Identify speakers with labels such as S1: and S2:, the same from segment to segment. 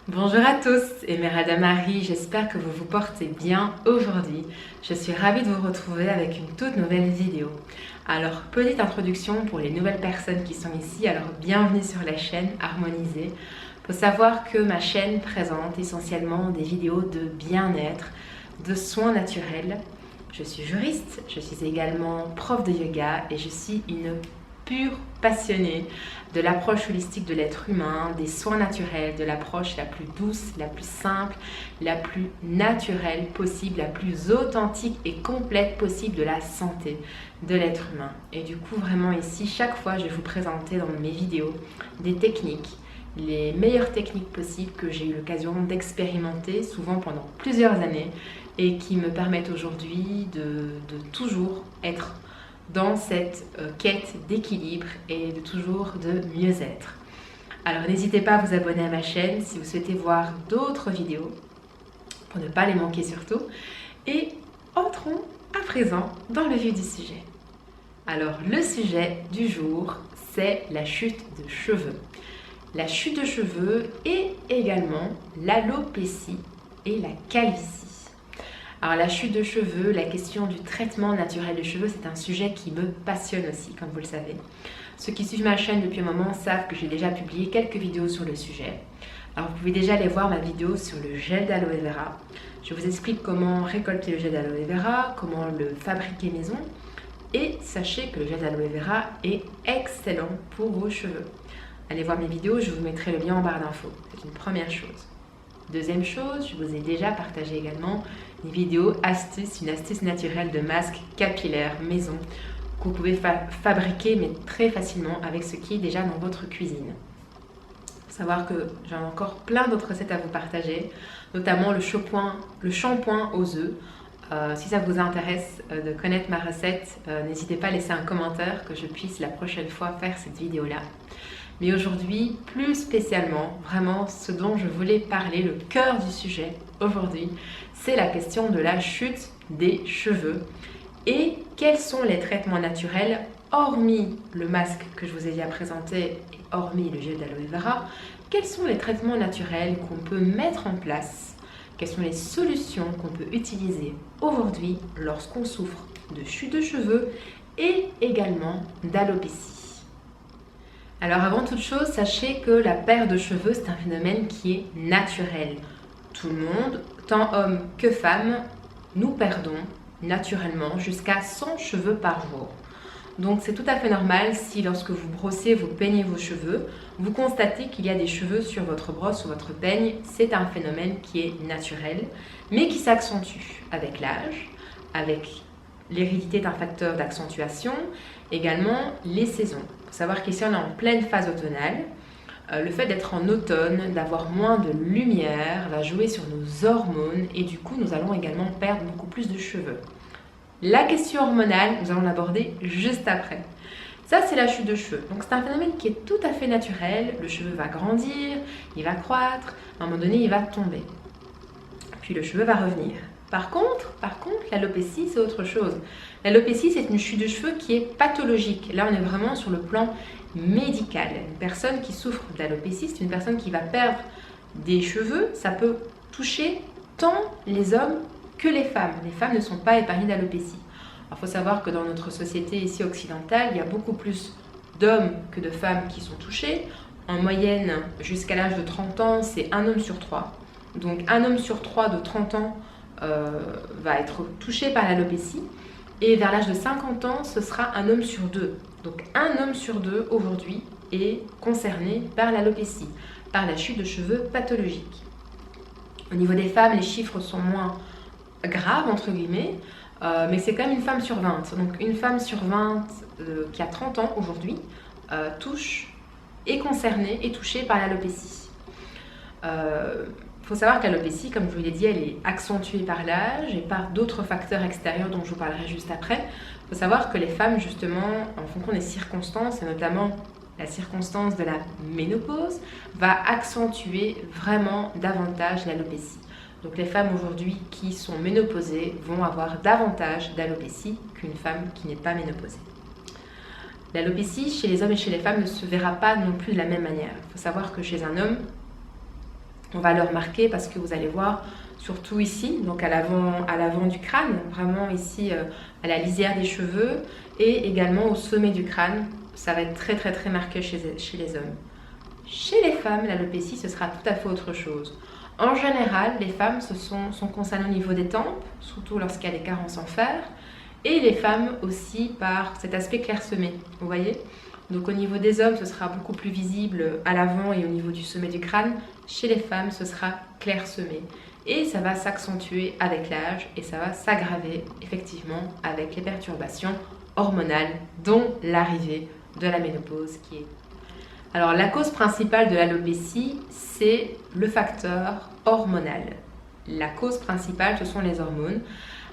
S1: Bonjour à tous, Emeralda Marie, j'espère que vous vous portez bien aujourd'hui. Je suis ravie de vous retrouver avec une toute nouvelle vidéo. Alors, petite introduction pour les nouvelles personnes qui sont ici, alors bienvenue sur la chaîne Harmonisée. Il faut savoir que ma chaîne présente essentiellement des vidéos de bien-être, de soins naturels. Je suis juriste, je suis également prof de yoga et je suis une pure passionnée de l'approche holistique de l'être humain, des soins naturels, de l'approche la plus douce, la plus simple, la plus naturelle possible, la plus authentique et complète possible de la santé de l'être humain. Et du coup, vraiment ici, chaque fois, je vais vous présenter dans mes vidéos des techniques, les meilleures techniques possibles que j'ai eu l'occasion d'expérimenter, souvent pendant plusieurs années, et qui me permettent aujourd'hui de toujours être dans cette quête d'équilibre et de toujours de mieux-être. Alors n'hésitez pas à vous abonner à ma chaîne si vous souhaitez voir d'autres vidéos, pour ne pas les manquer surtout. Et entrons à présent dans le vif du sujet. Alors le sujet du jour, c'est la chute de cheveux. La chute de cheveux et également l'alopécie et la calvitie. Alors la chute de cheveux, la question du traitement naturel de cheveux, c'est un sujet qui me passionne aussi, comme vous le savez. Ceux qui suivent ma chaîne depuis un moment savent que j'ai déjà publié quelques vidéos sur le sujet. Alors vous pouvez déjà aller voir ma vidéo sur le gel d'aloe vera. Je vous explique comment récolter le gel d'aloe vera, comment le fabriquer maison. Et sachez que le gel d'aloe vera est excellent pour vos cheveux. Allez voir mes vidéos, je vous mettrai le lien en barre d'infos. C'est une première chose. Deuxième chose, je vous ai déjà partagé également une vidéo astuce, une astuce naturelle de masque capillaire maison que vous pouvez fabriquer mais très facilement avec ce qui est déjà dans votre cuisine. Il faut savoir que j'ai encore plein d'autres recettes à vous partager, notamment le shampoing aux œufs. Si ça vous intéresse de connaître ma recette, n'hésitez pas à laisser un commentaire que je puisse la prochaine fois faire cette vidéo-là. Mais aujourd'hui, plus spécialement, vraiment ce dont je voulais parler, le cœur du sujet aujourd'hui, c'est la question de la chute des cheveux et quels sont les traitements naturels, hormis le masque que je vous ai déjà présenté et hormis le gel d'aloe vera, quels sont les traitements naturels qu'on peut mettre en place, quelles sont les solutions qu'on peut utiliser aujourd'hui lorsqu'on souffre de chute de cheveux et également d'alopécie. Alors avant toute chose, sachez que la perte de cheveux, c'est un phénomène qui est naturel. Tout le monde, tant hommes que femmes, nous perdons naturellement jusqu'à 100 cheveux par jour. Donc c'est tout à fait normal si lorsque vous brossez, vous peignez vos cheveux, vous constatez qu'il y a des cheveux sur votre brosse ou votre peigne. C'est un phénomène qui est naturel, mais qui s'accentue avec l'âge, avec l'hérédité d'un facteur d'accentuation, également les saisons. Il faut savoir qu'ici on est en pleine phase automnale. Le fait d'être en automne, d'avoir moins de lumière, va jouer sur nos hormones et du coup nous allons également perdre beaucoup plus de cheveux. La question hormonale, nous allons l'aborder juste après. Ça, c'est la chute de cheveux. Donc c'est un phénomène qui est tout à fait naturel. Le cheveu va grandir, il va croître, à un moment donné il va tomber. Puis le cheveu va revenir. Par contre, l'alopécie, c'est autre chose. L'alopécie, c'est une chute de cheveux qui est pathologique. Là, on est vraiment sur le plan médical. Une personne qui souffre d'alopécie, c'est une personne qui va perdre des cheveux. Ça peut toucher tant les hommes que les femmes. Les femmes ne sont pas épargnées d'alopécie. Il faut savoir que dans notre société ici occidentale, il y a beaucoup plus d'hommes que de femmes qui sont touchés. En moyenne, jusqu'à l'âge de 30 ans, c'est un homme sur 3. Donc un homme sur 3 de 30 ans va être touché par l'alopécie et vers l'âge de 50 ans, ce sera un homme sur 2. Donc un homme sur 2 aujourd'hui est concerné par l'alopécie, par la chute de cheveux pathologique. Au niveau des femmes, les chiffres sont moins graves, entre guillemets, mais c'est quand même une femme sur 20. Donc une femme sur 20 qui a 30 ans aujourd'hui est concernée et touchée par l'alopécie. Il faut savoir que l'alopécie, comme je vous l'ai dit, elle est accentuée par l'âge et par d'autres facteurs extérieurs dont je vous parlerai juste après. Il faut savoir que les femmes, justement, en fonction des circonstances, et notamment la circonstance de la ménopause, va accentuer vraiment davantage l'alopécie. Donc les femmes aujourd'hui qui sont ménopausées vont avoir davantage d'alopécie qu'une femme qui n'est pas ménopausée. L'alopécie chez les hommes et chez les femmes ne se verra pas non plus de la même manière. Il faut savoir que chez un homme, On va le remarquer parce que vous allez voir, surtout ici, donc à l'avant du crâne, vraiment ici à la lisière des cheveux et également au sommet du crâne. Ça va être très marqué chez les hommes. Chez les femmes, l'alopécie, ce sera tout à fait autre chose. En général, les femmes sont concernées au niveau des tempes, surtout lorsqu'il y a des carences en fer, et les femmes aussi par cet aspect clairsemé, vous voyez? Donc au niveau des hommes, ce sera beaucoup plus visible à l'avant et au niveau du sommet du crâne. Chez les femmes, ce sera clairsemé. Et ça va s'accentuer avec l'âge et ça va s'aggraver effectivement avec les perturbations hormonales, dont l'arrivée de la ménopause qui est. Alors la cause principale de l'alopécie, c'est le facteur hormonal. La cause principale, ce sont les hormones.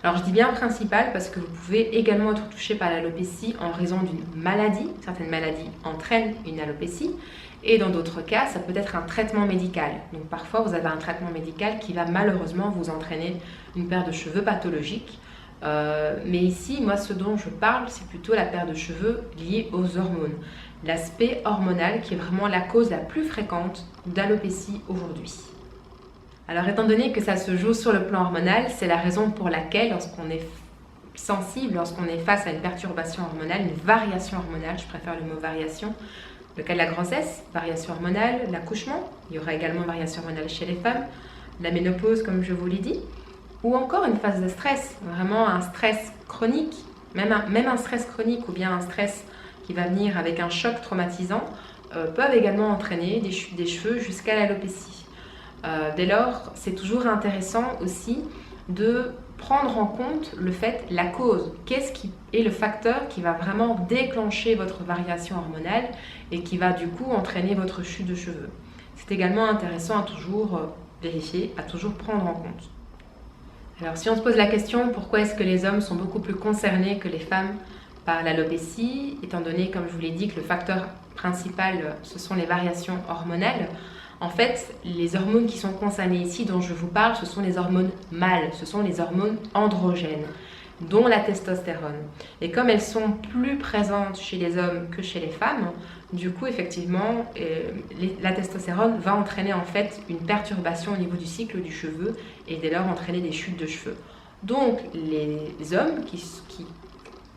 S1: Alors je dis bien principale parce que vous pouvez également être touché par l'alopécie en raison d'une maladie. Certaines maladies entraînent une alopécie et dans d'autres cas, ça peut être un traitement médical. Donc parfois, vous avez un traitement médical qui va malheureusement vous entraîner une perte de cheveux pathologique. Mais ici, moi, ce dont je parle, c'est plutôt la perte de cheveux liée aux hormones. L'aspect hormonal qui est vraiment la cause la plus fréquente d'alopécie aujourd'hui. Alors étant donné que ça se joue sur le plan hormonal, c'est la raison pour laquelle lorsqu'on est sensible, lorsqu'on est face à une perturbation hormonale, une variation hormonale, je préfère le mot variation, le cas de la grossesse, variation hormonale, l'accouchement, il y aura également variation hormonale chez les femmes, la ménopause comme je vous l'ai dit, ou encore une phase de stress, vraiment un stress chronique, même un stress chronique ou bien un stress qui va venir avec un choc traumatisant, peuvent également entraîner des chutes des cheveux jusqu'à l'alopécie. Dès lors, c'est toujours intéressant aussi de prendre en compte le fait, la cause. Qu'est-ce qui est le facteur qui va vraiment déclencher votre variation hormonale et qui va du coup entraîner votre chute de cheveux. C'est également intéressant à toujours vérifier, à toujours prendre en compte. Alors si on se pose la question, pourquoi est-ce que les hommes sont beaucoup plus concernés que les femmes par l'alopécie, étant donné, comme je vous l'ai dit, que le facteur principal, ce sont les variations hormonales. En fait, les hormones qui sont concernées ici, dont je vous parle, ce sont les hormones mâles, ce sont les hormones androgènes, dont la testostérone. Et comme elles sont plus présentes chez les hommes que chez les femmes, du coup, effectivement, la testostérone va entraîner en fait une perturbation au niveau du cycle du cheveu et dès lors entraîner des chutes de cheveux. Donc, les hommes qui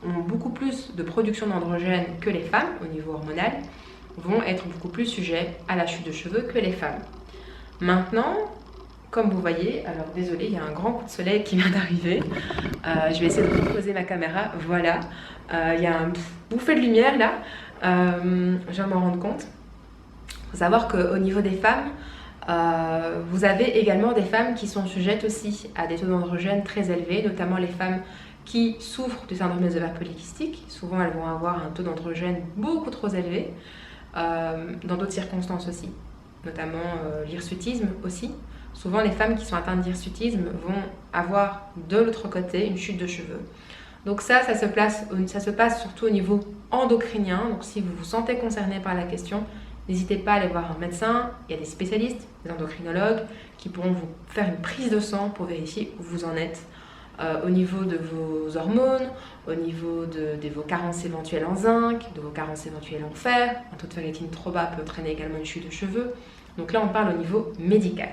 S1: ont beaucoup plus de production d'androgènes que les femmes au niveau hormonal, vont être beaucoup plus sujets à la chute de cheveux que les femmes. Maintenant, comme vous voyez, alors désolé, il y a un grand coup de soleil qui vient d'arriver. Je vais essayer de reposer ma caméra. Voilà, il y a un bouffée de lumière là. Je viens de m'en rendre compte. Il faut savoir qu'au niveau des femmes, vous avez également des femmes qui sont sujettes aussi à des taux d'androgènes très élevés, notamment les femmes qui souffrent du syndrome des ovaires polykystiques. Souvent, elles vont avoir un taux d'androgène beaucoup trop élevé. Dans d'autres circonstances aussi, notamment l'hirsutisme aussi. Souvent, les femmes qui sont atteintes d'hirsutisme vont avoir de l'autre côté une chute de cheveux. Donc ça se passe surtout au niveau endocrinien. Donc si vous vous sentez concerné par la question, n'hésitez pas à aller voir un médecin. Il y a des spécialistes, des endocrinologues qui pourront vous faire une prise de sang pour vérifier où vous en êtes. Au niveau de vos hormones, au niveau de vos carences éventuelles en zinc, de vos carences éventuelles en fer. Un taux de ferritine trop bas peut entraîner également une chute de cheveux. Donc là, on parle au niveau médical.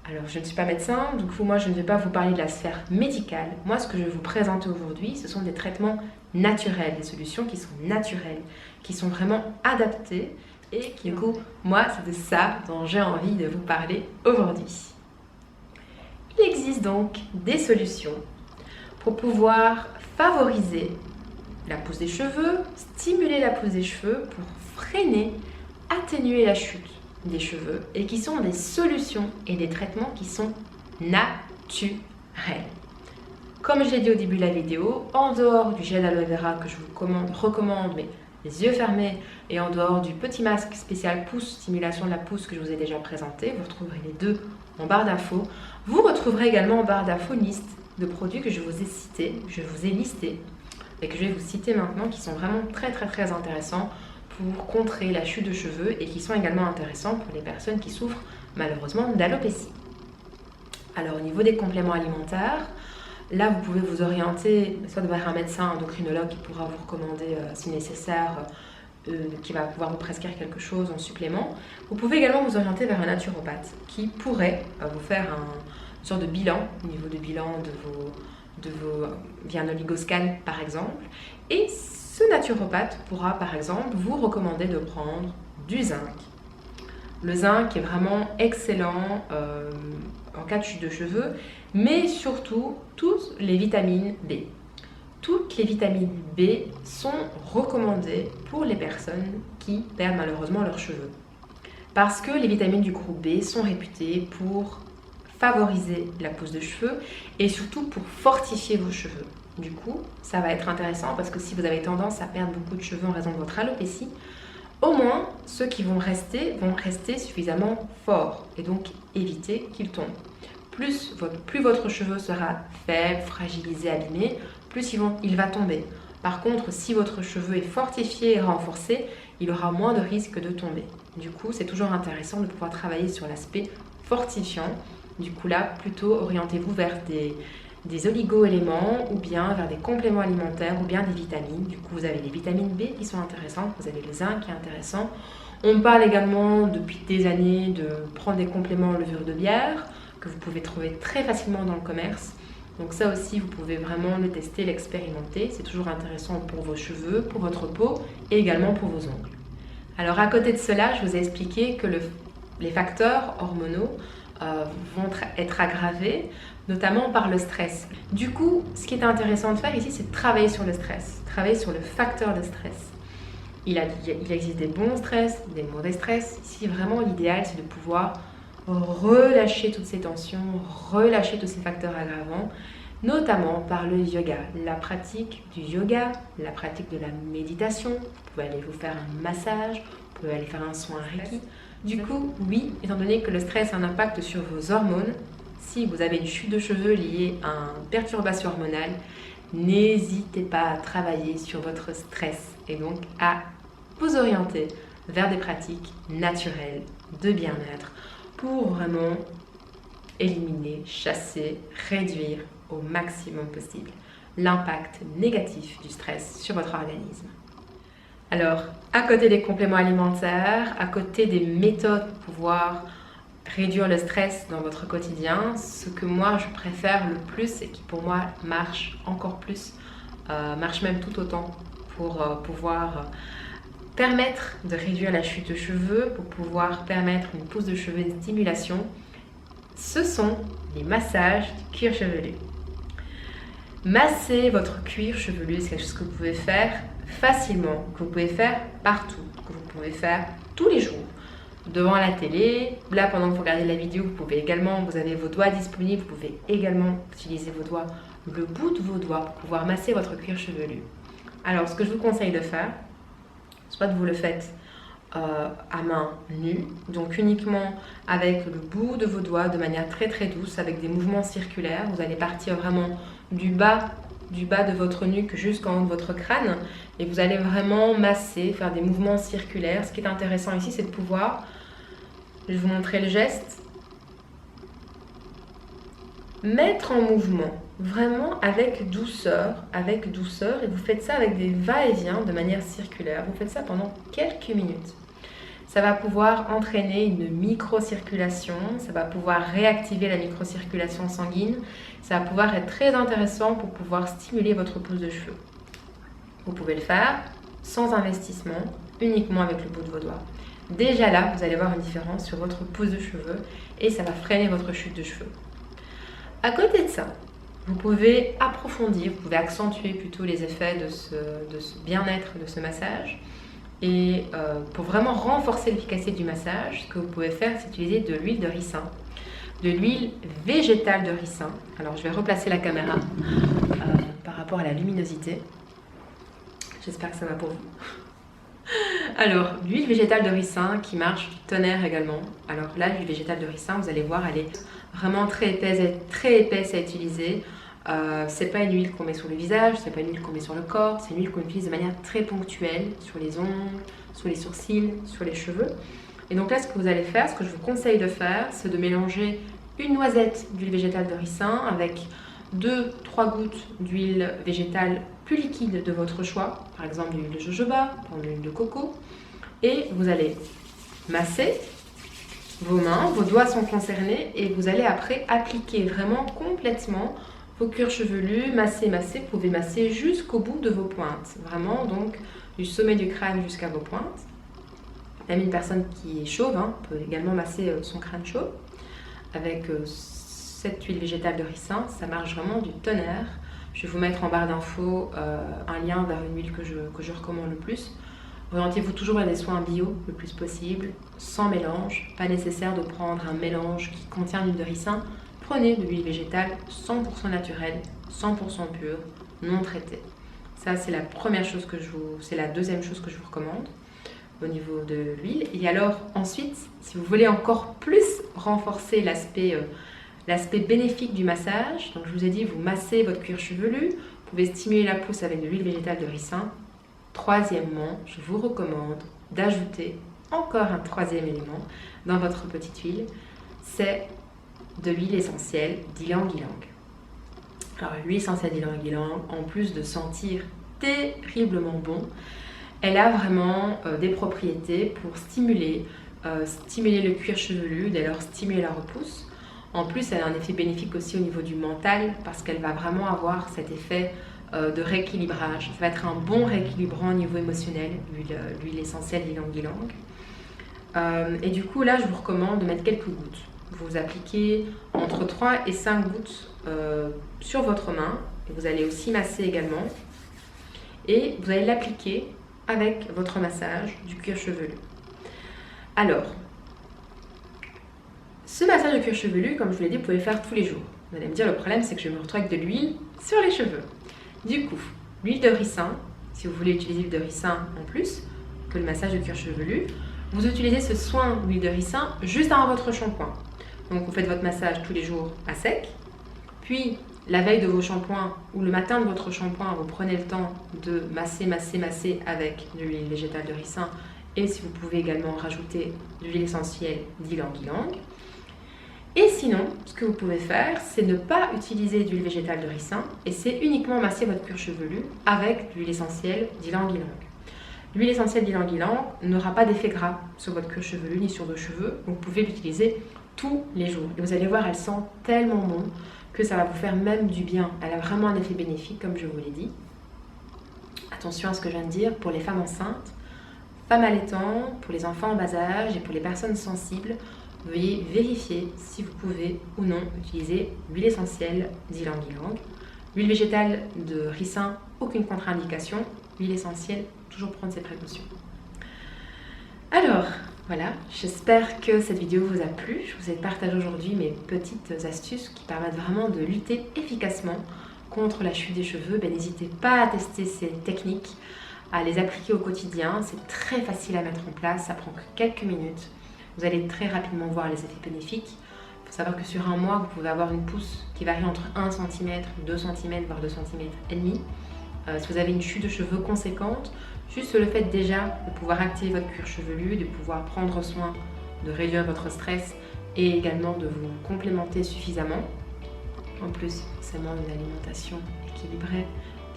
S1: Alors, je ne suis pas médecin, du coup, moi, je ne vais pas vous parler de la sphère médicale. Moi, ce que je vais vous présenter aujourd'hui, ce sont des traitements naturels, des solutions qui sont naturelles, qui sont vraiment adaptées et qui, du coup, moi, c'est de ça dont j'ai envie de vous parler aujourd'hui. Il existe donc des solutions pour pouvoir favoriser la pousse des cheveux, stimuler la pousse des cheveux pour freiner, atténuer la chute des cheveux et qui sont des solutions et des traitements qui sont naturels. Comme je l'ai dit au début de la vidéo, en dehors du gel aloe vera que je vous recommande, mais les yeux fermés, et en dehors du petit masque spécial pousse, stimulation de la pousse que je vous ai déjà présenté, vous retrouverez les deux en barre d'infos. Vous retrouverez également en barre d'infos une liste de produits que je vous ai listés et que je vais vous citer maintenant, qui sont vraiment très intéressants pour contrer la chute de cheveux et qui sont également intéressants pour les personnes qui souffrent malheureusement d'alopécie. Alors au niveau des compléments alimentaires, là vous pouvez vous orienter soit vers un médecin endocrinologue qui pourra vous recommander si nécessaire qui va pouvoir vous prescrire quelque chose en supplément. Vous pouvez également vous orienter vers un naturopathe qui pourrait vous faire une sorte de bilan, au niveau de bilan de vos via un oligoscan par exemple. Et ce naturopathe pourra par exemple vous recommander de prendre du zinc. Le zinc est vraiment excellent en cas de chute de cheveux, mais surtout toutes les vitamines B. Toutes les vitamines B sont recommandées pour les personnes qui perdent malheureusement leurs cheveux. Parce que les vitamines du groupe B sont réputées pour favoriser la pousse de cheveux et surtout pour fortifier vos cheveux. Du coup, ça va être intéressant parce que si vous avez tendance à perdre beaucoup de cheveux en raison de votre alopécie, au moins ceux qui vont rester suffisamment forts et donc éviter qu'ils tombent. Plus votre cheveu sera faible, fragilisé, abîmé, plus il va tomber. Par contre, si votre cheveu est fortifié et renforcé, il aura moins de risques de tomber. Du coup, c'est toujours intéressant de pouvoir travailler sur l'aspect fortifiant. Du coup là, plutôt orientez-vous vers des oligo-éléments ou bien vers des compléments alimentaires ou bien des vitamines. Du coup, vous avez les vitamines B qui sont intéressantes, vous avez le zinc qui est intéressant. On parle également depuis des années de prendre des compléments en levure de bière que vous pouvez trouver très facilement dans le commerce. Donc ça aussi, vous pouvez vraiment le tester, l'expérimenter. C'est toujours intéressant pour vos cheveux, pour votre peau et également pour vos ongles. Alors à côté de cela, je vous ai expliqué que les facteurs hormonaux vont être aggravés, notamment par le stress. Du coup, ce qui est intéressant de faire ici, c'est de travailler sur le stress, travailler sur le facteur de stress. Il existe des bons stress, des mauvais stress. Ici, vraiment, l'idéal, c'est de pouvoir relâcher toutes ces tensions, relâcher tous ces facteurs aggravants, notamment par le yoga. La pratique du yoga, la pratique de la méditation. Vous pouvez aller vous faire un massage, vous pouvez aller faire un soin Reiki. Du coup, oui, étant donné que le stress a un impact sur vos hormones, si vous avez une chute de cheveux liée à une perturbation hormonale, n'hésitez pas à travailler sur votre stress et donc à vous orienter vers des pratiques naturelles de bien-être pour vraiment éliminer, chasser, réduire au maximum possible l'impact négatif du stress sur votre organisme. Alors, à côté des compléments alimentaires, à côté des méthodes pour pouvoir réduire le stress dans votre quotidien, ce que moi je préfère le plus et qui pour moi marche encore plus, marche même tout autant pour pouvoir permettre de réduire la chute de cheveux, pour pouvoir permettre une pousse de cheveux et une stimulation, ce sont les massages du cuir chevelu. Masser votre cuir chevelu, c'est quelque chose que vous pouvez faire facilement, que vous pouvez faire partout, que vous pouvez faire tous les jours, devant la télé. Là, pendant que vous regardez la vidéo, vous avez vos doigts disponibles, vous pouvez également utiliser vos doigts, le bout de vos doigts pour pouvoir masser votre cuir chevelu. Alors, ce que je vous conseille de faire, soit vous le faites à main nue, donc uniquement avec le bout de vos doigts de manière très très douce, avec des mouvements circulaires. Vous allez partir vraiment du bas de votre nuque jusqu'en haut de votre crâne et vous allez vraiment masser, faire des mouvements circulaires. Ce qui est intéressant ici, c'est de pouvoir, je vais vous montrer le geste, mettre en mouvement vraiment avec douceur, et vous faites ça avec des va-et-vient de manière circulaire. Vous faites ça pendant quelques minutes. Ça va pouvoir entraîner une microcirculation, ça va pouvoir réactiver la microcirculation sanguine, ça va pouvoir être très intéressant pour pouvoir stimuler votre pousse de cheveux. Vous pouvez le faire sans investissement, uniquement avec le bout de vos doigts. Déjà là, vous allez voir une différence sur votre pousse de cheveux et ça va freiner votre chute de cheveux. À côté de ça, vous pouvez approfondir, vous pouvez accentuer plutôt les effets de ce bien-être, de ce massage. Et pour vraiment renforcer l'efficacité du massage, ce que vous pouvez faire, c'est utiliser de l'huile de ricin, de l'huile végétale de ricin. Alors je vais replacer la caméra par rapport à la luminosité. J'espère que ça va pour vous. Alors, l'huile végétale de ricin qui marche du tonnerre également. Alors là, l'huile végétale de ricin, vous allez voir, elle est vraiment très épaisse à utiliser. C'est pas une huile qu'on met sur le visage, c'est pas une huile qu'on met sur le corps, c'est une huile qu'on utilise de manière très ponctuelle sur les ongles, sur les sourcils, sur les cheveux. Et donc là, ce que vous allez faire, ce que je vous conseille de faire, c'est de mélanger une noisette d'huile végétale de ricin avec 2-3 gouttes d'huile végétale plus liquide de votre choix, par exemple de l'huile de jojoba, de l'huile de coco, et vous allez masser vos mains, vos doigts sont concernés et vous allez après appliquer vraiment complètement vos cuirs chevelus, masser, masser, vous pouvez masser jusqu'au bout de vos pointes, vraiment donc du sommet du crâne jusqu'à vos pointes. Même une personne qui est chauve peut également masser son crâne chauve avec cette huile végétale de ricin, ça marche vraiment du tonnerre. Je vais vous mettre en barre d'infos un lien vers une huile que je recommande le plus. Orientez-vous toujours vers des soins bio le plus possible, sans mélange. Pas nécessaire de prendre un mélange qui contient l'huile de ricin. Prenez de l'huile végétale 100% naturelle, 100% pure, non traitée. Ça, c'est la première chose c'est la deuxième chose que je vous recommande au niveau de l'huile. Et alors ensuite, si vous voulez encore plus renforcer l'aspect bénéfique du massage, donc je vous ai dit, vous massez votre cuir chevelu, vous pouvez stimuler la pousse avec de l'huile végétale de ricin. Troisièmement, je vous recommande d'ajouter encore un troisième élément dans votre petite huile, c'est de l'huile essentielle d'ylang-ylang. Alors l'huile essentielle d'ylang-ylang, en plus de sentir terriblement bon, elle a vraiment des propriétés pour stimuler le cuir chevelu, dès lors stimuler la repousse. En plus, elle a un effet bénéfique aussi au niveau du mental parce qu'elle va vraiment avoir cet effet de rééquilibrage. Ça va être un bon rééquilibrant au niveau émotionnel, l'huile essentielle d'ylang-ylang. Et du coup, là, je vous recommande de mettre quelques gouttes. Vous appliquez entre 3 et 5 gouttes sur votre main. Et vous allez aussi masser également. Et vous allez l'appliquer avec votre massage du cuir chevelu. Alors, ce massage de cuir chevelu, comme je vous l'ai dit, vous pouvez le faire tous les jours. Vous allez me dire, le problème, c'est que je me retrouve avec de l'huile sur les cheveux. Du coup, l'huile de ricin, si vous voulez utiliser l'huile de ricin en plus que le massage de cuir chevelu, vous utilisez ce soin d'huile de ricin juste avant votre shampoing. Donc vous faites votre massage tous les jours à sec, puis la veille de vos shampoings ou le matin de votre shampoing, vous prenez le temps de masser, masser, masser avec de l'huile végétale de ricin et si vous pouvez également rajouter de l'huile essentielle d'ylang-ylang. Et sinon, ce que vous pouvez faire, c'est ne pas utiliser d'huile végétale de ricin et c'est uniquement masser votre cuir chevelu avec l'huile essentielle d'ylang-ylang. L'huile essentielle d'ylang-ylang n'aura pas d'effet gras sur votre cuir chevelu ni sur vos cheveux, donc vous pouvez l'utiliser tous les jours. Et vous allez voir, elle sent tellement bon que ça va vous faire même du bien. Elle a vraiment un effet bénéfique, comme je vous l'ai dit. Attention à ce que je viens de dire, pour les femmes enceintes, femmes allaitantes, pour les enfants en bas âge et pour les personnes sensibles, veuillez vérifier si vous pouvez ou non utiliser l'huile essentielle d'ylang-ylang. L'huile végétale de ricin, aucune contre-indication. L'huile essentielle, toujours prendre ses précautions. Alors, voilà, j'espère que cette vidéo vous a plu. Je vous ai partagé aujourd'hui mes petites astuces qui permettent vraiment de lutter efficacement contre la chute des cheveux. N'hésitez pas à tester ces techniques, à les appliquer au quotidien. C'est très facile à mettre en place, ça prend que quelques minutes. Vous allez très rapidement voir les effets bénéfiques. Il faut savoir que sur un mois, vous pouvez avoir une pousse qui varie entre 1 cm, 2 cm, voire 2 cm et demi. Si vous avez une chute de cheveux conséquente, juste le fait déjà de pouvoir activer votre cuir chevelu, de pouvoir prendre soin de réduire votre stress et également de vous complémenter suffisamment. En plus, forcément une alimentation équilibrée,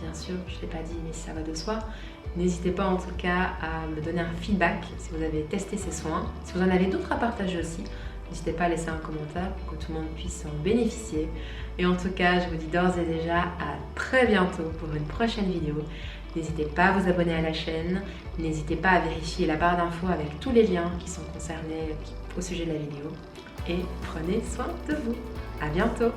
S1: bien sûr, je ne l'ai pas dit mais ça va de soi. N'hésitez pas en tout cas à me donner un feedback si vous avez testé ces soins. Si vous en avez d'autres à partager aussi, n'hésitez pas à laisser un commentaire pour que tout le monde puisse en bénéficier. Et en tout cas, je vous dis d'ores et déjà à très bientôt pour une prochaine vidéo. N'hésitez pas à vous abonner à la chaîne, n'hésitez pas à vérifier la barre d'infos avec tous les liens qui sont concernés au sujet de la vidéo. Et prenez soin de vous. À bientôt!